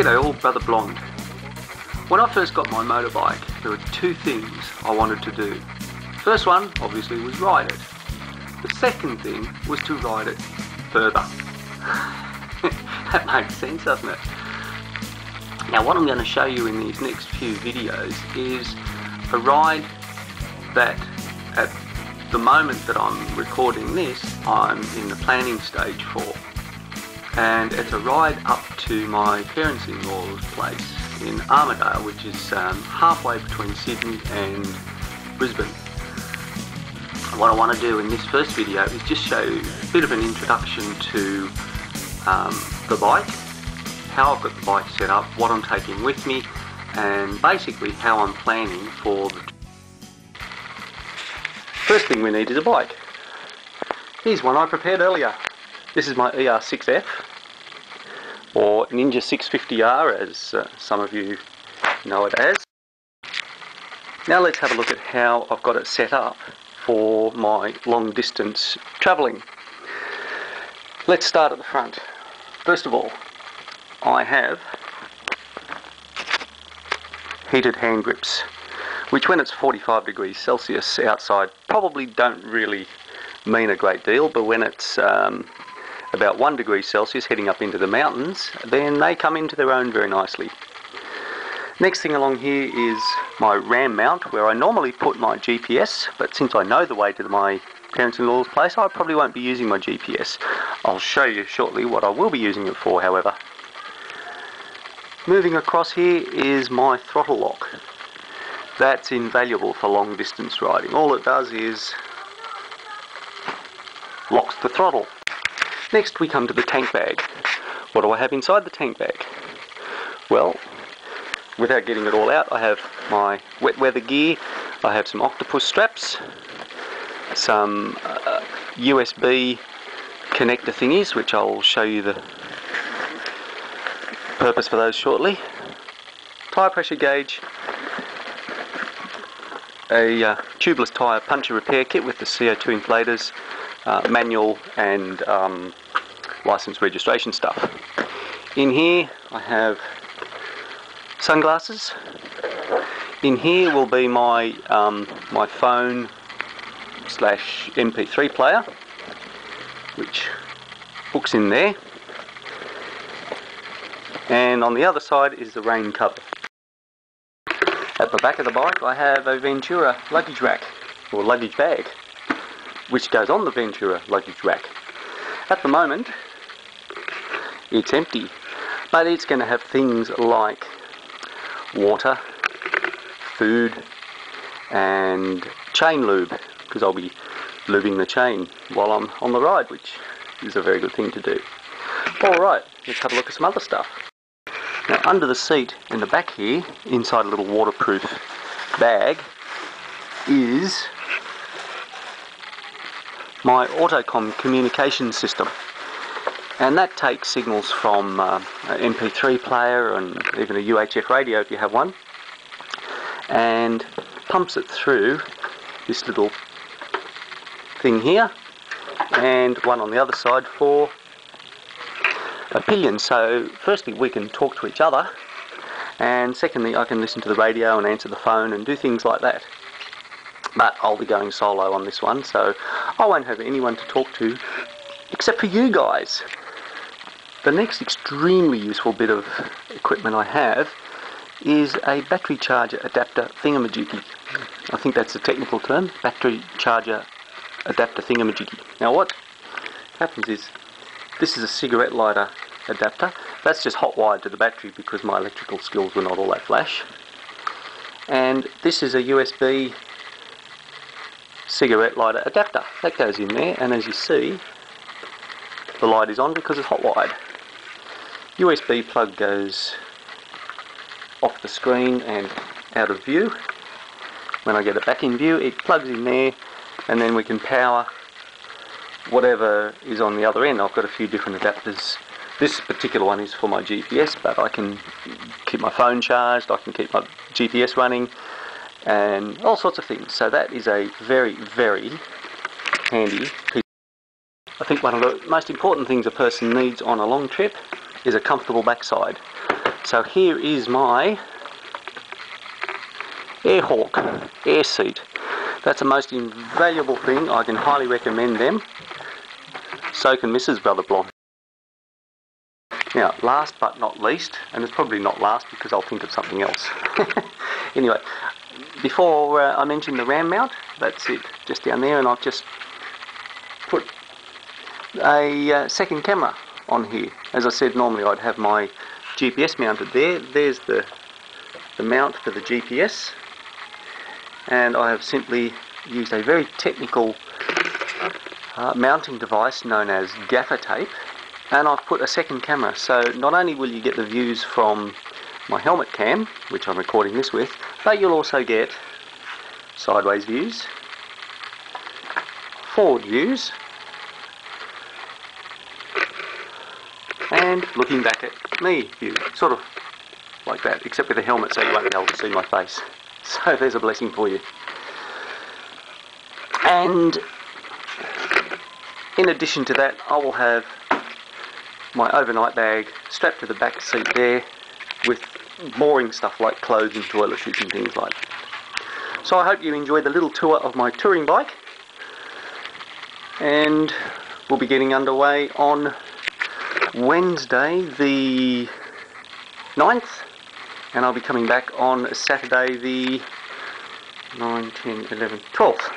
G'day all, Brother Blonde. When I first got my motorbike, there were two things I wanted to do. First one, obviously, was ride it. The second thing was to ride it further. That makes sense, doesn't it? Now what I'm going to show you in these next few videos is a ride that at the moment that I'm recording this, I'm in the planning stage for. And it's a ride up to my parents-in-law's place in Armidale, which is halfway between Sydney and Brisbane. What I want to do in this first video is just show you a bit of an introduction to the bike, how I've got the bike set up, what I'm taking with me, and basically how I'm planning for the trip. First thing we need is a bike. Here's one I prepared earlier. This is my ER6F, or Ninja 650R as some of you know it as. Now let's have a look at how I've got it set up for my long distance travelling. Let's start at the front. First of all, I have heated hand grips, which when it's 45 degrees Celsius outside probably don't really mean a great deal, but when it's about 1 degree Celsius heading up into the mountains, then they come into their own very nicely. Next thing along here is my RAM mount, where I normally put my GPS, but since I know the way to my parents-in-law's place, I probably won't be using my GPS. I'll show you shortly what I will be using it for, however. Moving across here is my throttle lock. That's invaluable for long distance riding. All it does is locks the throttle. Next we come to the tank bag. What do I have inside the tank bag? Well, without getting it all out, I have my wet weather gear, I have some octopus straps, some USB connector thingies, which I'll show you the purpose for those shortly, tyre pressure gauge, a tubeless tyre puncture repair kit with the CO2 inflators, manual and license registration stuff. In here I have sunglasses. In here will be my my phone slash MP3 player, which hooks in there, and on the other side is the rain cover. At the back of the bike I have a Ventura luggage rack, or luggage bag, which goes on the Ventura luggage rack. At the moment it's empty, but it's going to have things like water, food and chain lube, because I'll be lubing the chain while I'm on the ride, which is a very good thing to do. Alright, let's have a look at some other stuff. Now under the seat in the back here, inside a little waterproof bag, is my Autocom communication system, and that takes signals from an MP3 player and even a UHF radio if you have one, and pumps it through this little thing here, and one on the other side for a pillion. So firstly we can talk to each other, and secondly I can listen to the radio and answer the phone and do things like that. But I'll be going solo on this one, so I won't have anyone to talk to except for you guys. The next extremely useful bit of equipment I have is a battery charger adapter thingamajiggy. I think that's the technical term, battery charger adapter thingamajiggy. Now what happens is, this is a cigarette lighter adapter. That's just hot wired to the battery because my electrical skills were not all that flash. And this is a USB cigarette lighter adapter that goes in there, and as you see the light is on because it's hot wired. USB plug goes off the screen and out of view. When I get it back in view, it plugs in there, and then we can power whatever is on the other end. I've got a few different adapters. This particular one is for my GPS, but I can keep my phone charged, I can keep my GPS running, and all sorts of things. So that is a very, very handy piece. I think one of the most important things a person needs on a long trip is a comfortable backside. So here is my Airhawk air seat. That's the most invaluable thing. I can highly recommend them. So can Mrs. Brother Blonde. Now, last but not least, and it's probably not last because I'll think of something else. Anyway, before I mention the RAM mount, that's it, just down there, and I've just put a second camera on here. As I said, normally I'd have my GPS mounted there. There's the mount for the GPS, and I have simply used a very technical mounting device known as gaffer tape, and I've put a second camera, so not only will you get the views from my helmet cam, which I'm recording this with, but you'll also get sideways views, forward views, and looking back at me view, sort of like that, except with a helmet so you won't be able to see my face. So there's a blessing for you. And in addition to that, I will have my overnight bag strapped to the back seat there with boring stuff like clothes and toiletries and things like that. So I hope you enjoy the little tour of my touring bike, and we'll be getting underway on Wednesday the 9th, and I'll be coming back on Saturday the 9, 10, 11, 12th.